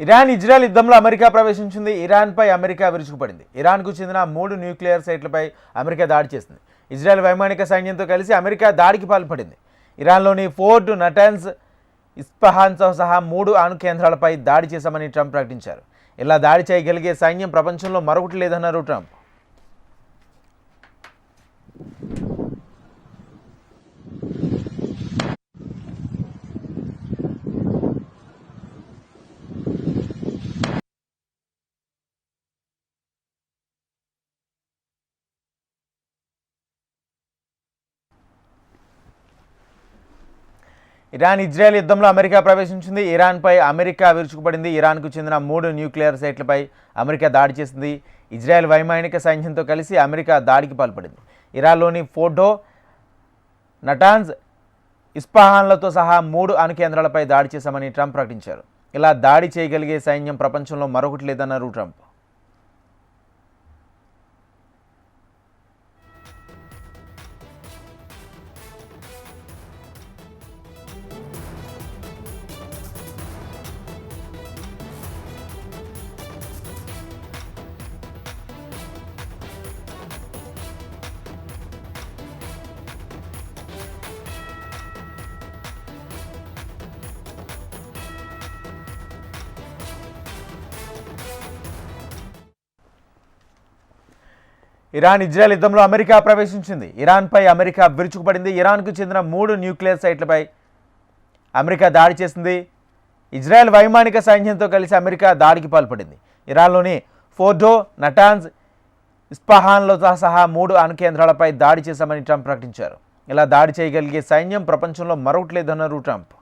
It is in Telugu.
ఇరాన్ ఇజ్రాయెల్ యుద్ధంలో అమెరికా ప్రవేశించింది. ఇరాన్పై అమెరికా విరుచుకుపడింది. ఇరాన్కు చెందిన 3 న్యూక్లియర్ సైట్లపై అమెరికా దాడి చేసింది. ఇజ్రాయెల్ వైమానిక సైన్యంతో కలిసి అమెరికా దాడికి పాల్పడింది. ఇరాన్లోని ఫోర్ట్, నటాన్స్, ఇస్ఫహాన్తో సహా 3 అణు కేంద్రాలపై దాడి చేశామని ట్రంప్ ప్రకటించారు. ఇలా దాడి చేయగలిగే సైన్యం ప్రపంచంలో మరొకటి లేదన్నారు ట్రంప్. ఇరాన్ ఇజ్రాయెల్ యుద్ధంలో అమెరికా ప్రవేశించింది. ఇరాన్పై అమెరికా విరుచుకుపడింది. ఇరాన్కు చెందిన 3 న్యూక్లియర్ సైట్లపై అమెరికా దాడి చేసింది. ఇజ్రాయెల్ వైమానిక సైన్యంతో కలిసి అమెరికా దాడికి పాల్పడింది. ఇరాన్లోని ఫోర్డో, నటాన్స్, ఇస్ఫహాన్లతో సహా 3 అణు కేంద్రాలపై దాడి చేశామని ట్రంప్ ప్రకటించారు. ఇలా దాడి చేయగలిగే సైన్యం ప్రపంచంలో మరొకటి లేదన్నారు ట్రంప్. ఇరాన్ ఇజ్రాయెల్ యుద్ధంలో అమెరికా ప్రవేశించింది. ఇరాన్పై అమెరికా విరుచుకుపడింది. ఇరాన్కు చెందిన 3 న్యూక్లియర్ సైట్లపై అమెరికా దాడి చేసింది. ఇజ్రాయెల్ వైమానిక సైన్యంతో కలిసి అమెరికా దాడికి పాల్పడింది. ఇరాన్లోని ఫోర్డో, నటాన్స్, ఇస్ఫహాన్లతో సహా 3 అణు కేంద్రాలపై దాడి చేశామని ట్రంప్ ప్రకటించారు. ఇలా దాడి చేయగలిగే సైన్యం ప్రపంచంలో మరొకటి లేదన్నారు ట్రంప్.